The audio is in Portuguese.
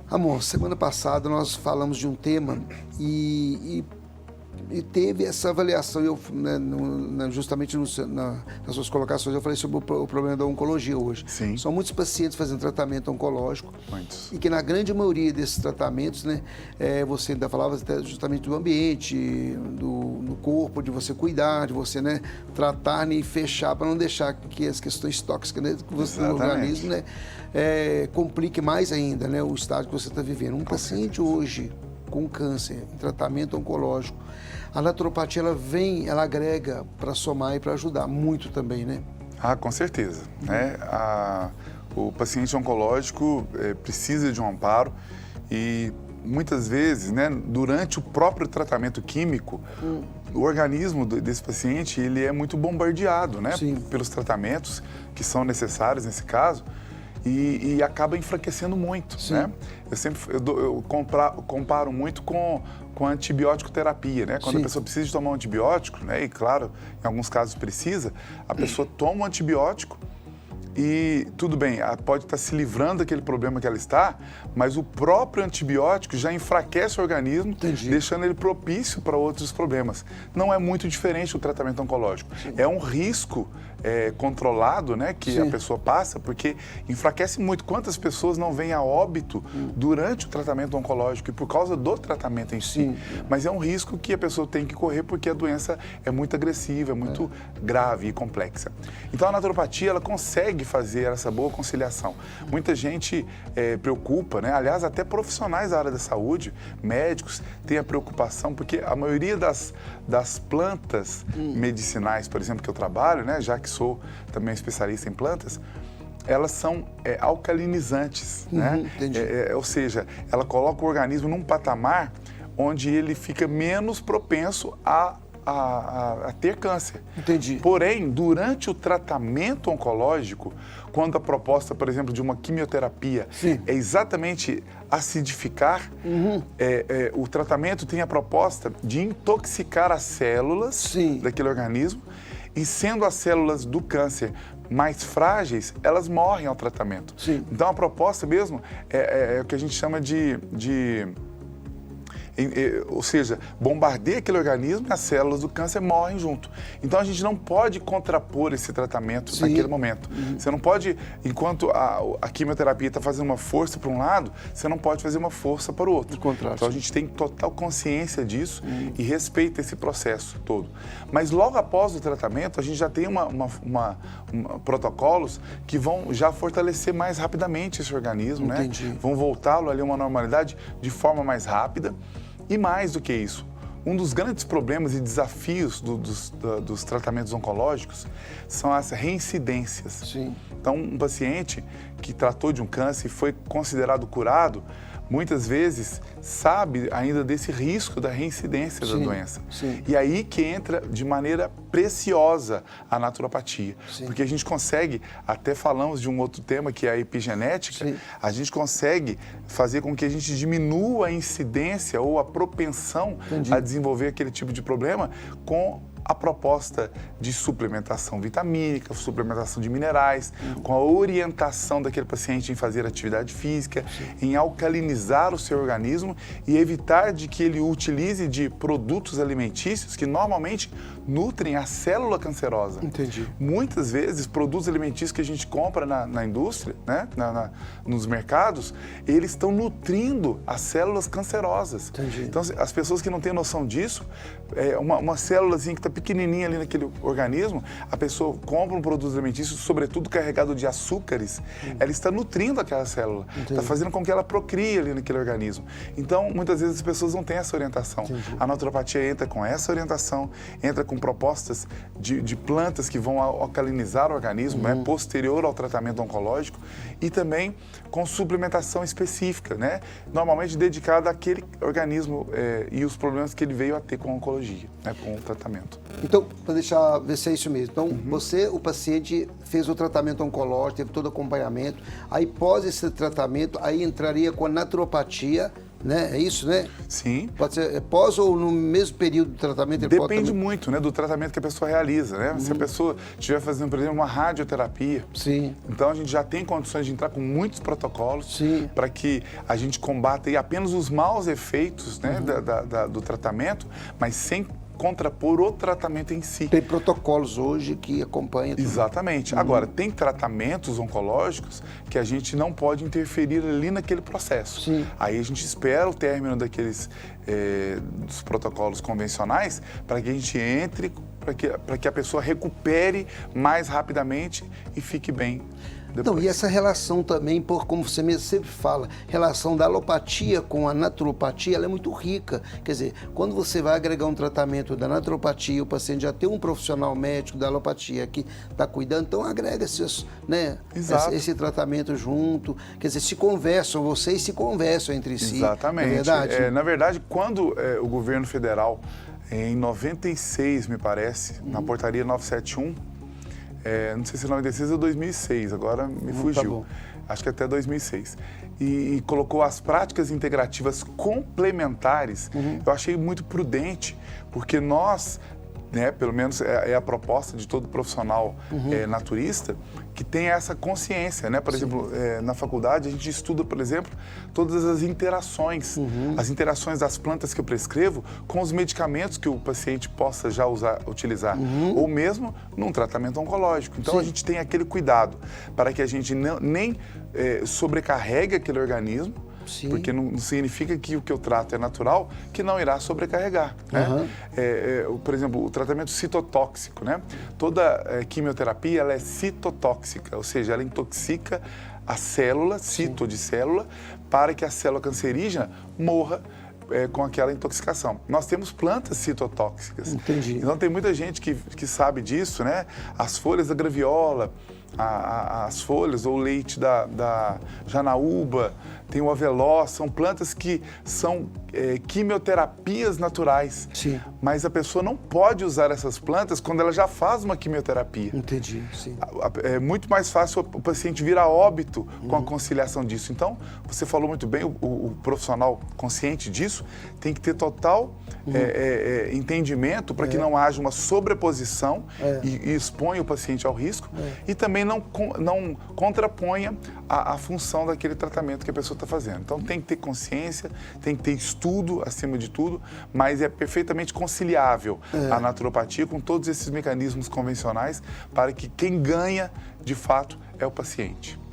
Amor, semana passada nós falamos de um tema e teve essa avaliação, justamente nas suas colocações, eu falei sobre o problema da oncologia hoje. Sim. São muitos pacientes fazendo tratamento oncológico. Muitos. E que na grande maioria desses tratamentos, né, você ainda falava até justamente do ambiente, do corpo, de você cuidar, de você, né, tratar e fechar para não deixar que as questões tóxicas, né, que você no organismo, né, complique mais ainda, né, o estágio que você está vivendo. Um paciente hoje com câncer, em tratamento oncológico, a naturopatia ela agrega para somar e para ajudar muito também, né? Ah, com certeza. Né? O paciente oncológico precisa de um amparo e muitas vezes, né, durante o próprio tratamento químico, o organismo desse paciente ele é muito bombardeado, né, pelos tratamentos que são necessários nesse caso. E acaba enfraquecendo muito, né? Eu comparo muito com a antibiótico terapia, né? Quando a pessoa precisa de tomar um antibiótico, né? E claro, em alguns casos precisa, a pessoa toma um antibiótico e tudo bem, ela pode estar se livrando daquele problema que ela está, mas o próprio antibiótico já enfraquece o organismo, deixando ele propício para outros problemas. Não é muito diferente do tratamento oncológico. É um risco controlado, né, que a pessoa passa, porque enfraquece muito. Quantas pessoas não vêm a óbito durante o tratamento oncológico e por causa do tratamento em si? Mas é um risco que a pessoa tem que correr porque a doença é muito agressiva, é muito grave e complexa. Então a naturopatia, ela consegue fazer essa boa conciliação. Muita gente preocupa, né? Aliás, até profissionais da área da saúde, médicos, têm a preocupação, porque a maioria das plantas medicinais, por exemplo, que eu trabalho, né? Já que sou também especialista em plantas, elas são alcalinizantes, né? Ou seja, ela coloca o organismo num patamar onde ele fica menos propenso a ter câncer. Entendi. Porém, durante o tratamento oncológico, quando a proposta, por exemplo, de uma quimioterapia é exatamente acidificar, o tratamento tem a proposta de intoxicar as células daquele organismo e sendo as células do câncer mais frágeis, elas morrem ao tratamento. Então, a proposta mesmo é o que a gente chama ou seja, bombardeia aquele organismo e as células do câncer morrem junto. Então a gente não pode contrapor esse tratamento naquele momento. Você não pode, enquanto a quimioterapia está fazendo uma força para um lado, você não pode fazer uma força para o outro. Então a gente tem total consciência disso e respeita esse processo todo. Mas logo após o tratamento, a gente já tem protocolos que vão já fortalecer mais rapidamente esse organismo, né? Vão voltá-lo ali a uma normalidade de forma mais rápida. E mais do que isso, um dos grandes problemas e desafios dos tratamentos oncológicos são as reincidências. Então, um paciente que tratou de um câncer e foi considerado curado, muitas vezes sabe ainda desse risco da reincidência da doença. E aí que entra de maneira preciosa a naturopatia. Porque a gente consegue, até falamos de um outro tema que é a epigenética, a gente consegue fazer com que a gente diminua a incidência ou a propensão a desenvolver aquele tipo de problema com a proposta de suplementação vitamínica, suplementação de minerais, com a orientação daquele paciente em fazer atividade física, em alcalinizar o seu organismo e evitar de que ele utilize de produtos alimentícios que normalmente nutrem a célula cancerosa. Muitas vezes, produtos alimentícios que a gente compra na indústria, né, nos mercados, eles estão nutrindo as células cancerosas. Então, as pessoas que não têm noção disso, uma célulazinha que está pequenininha ali naquele organismo, a pessoa compra um produto alimentício, sobretudo carregado de açúcares, ela está nutrindo aquela célula, está fazendo com que ela procrie ali naquele organismo. Então, muitas vezes as pessoas não têm essa orientação. A naturopatia entra com essa orientação, entra com propostas de plantas que vão alcalinizar o organismo, né, posterior ao tratamento oncológico, e também com suplementação específica, né, normalmente dedicada àquele organismo e os problemas que ele veio a ter com a oncologia, né, com o tratamento. Então, para deixar ver se é isso mesmo. Então, o paciente fez o tratamento oncológico, teve todo o acompanhamento, aí pós esse tratamento, aí entraria com a naturopatia, né? É isso, né? Sim. Pode ser pós ou no mesmo período do tratamento? Ele Depende muito, né, do tratamento que a pessoa realiza, né? Se a pessoa estiver fazendo, por exemplo, uma radioterapia, sim, então a gente já tem condições de entrar com muitos protocolos para que a gente combata aí apenas os maus efeitos, né, do tratamento, mas sem contrapor o tratamento em si. Tem protocolos hoje que acompanham tudo. Exatamente. Agora, tem tratamentos oncológicos que a gente não pode interferir ali naquele processo. Sim. Aí a gente espera o término daqueles dos protocolos convencionais para que a gente entre, para que a pessoa recupere mais rapidamente e fique bem. Então, e essa relação também, como você mesmo sempre fala, relação da alopatia com a naturopatia, ela é muito rica. Quer dizer, quando você vai agregar um tratamento da naturopatia, o paciente já tem um profissional médico da alopatia que está cuidando, então agrega esse tratamento junto. Quer dizer, vocês se conversam entre si. Exatamente. É verdade? Na verdade, quando o governo federal, em 96, me parece, na portaria 971, não sei se 96 ou 2006, agora me fugiu. Tá, acho que até 2006. E colocou as práticas integrativas complementares, eu achei muito prudente, porque nós, né, pelo menos é a proposta de todo profissional naturista, que tem essa consciência, né? Por exemplo, na faculdade a gente estuda, por exemplo, todas as interações, as interações das plantas que eu prescrevo com os medicamentos que o paciente possa já utilizar, ou mesmo num tratamento oncológico. Então a gente tem aquele cuidado para que a gente nem sobrecarregue aquele organismo, porque não significa que o que eu trato é natural, que não irá sobrecarregar. Né? Por exemplo, o tratamento citotóxico, né? Toda quimioterapia ela é citotóxica, ou seja, ela intoxica a célula, cito de célula, para que a célula cancerígena morra com aquela intoxicação. Nós temos plantas citotóxicas. Entendi. Então tem muita gente que sabe disso, né? As folhas da graviola, as folhas ou o leite da janaúba, tem o aveló, são plantas que são quimioterapias naturais. Sim. Mas a pessoa não pode usar essas plantas quando ela já faz uma quimioterapia. Entendi, sim. É muito mais fácil o paciente vir a óbito com a conciliação disso. Então, você falou muito bem, o profissional consciente disso tem que ter total entendimento para que não haja uma sobreposição e exponha o paciente ao risco e também não contraponha a função daquele tratamento que a pessoa está fazendo. Então, tem que ter consciência, tem que ter estudo acima de tudo, mas é perfeitamente conciliável a naturopatia com todos esses mecanismos convencionais para que quem ganha, de fato, é o paciente.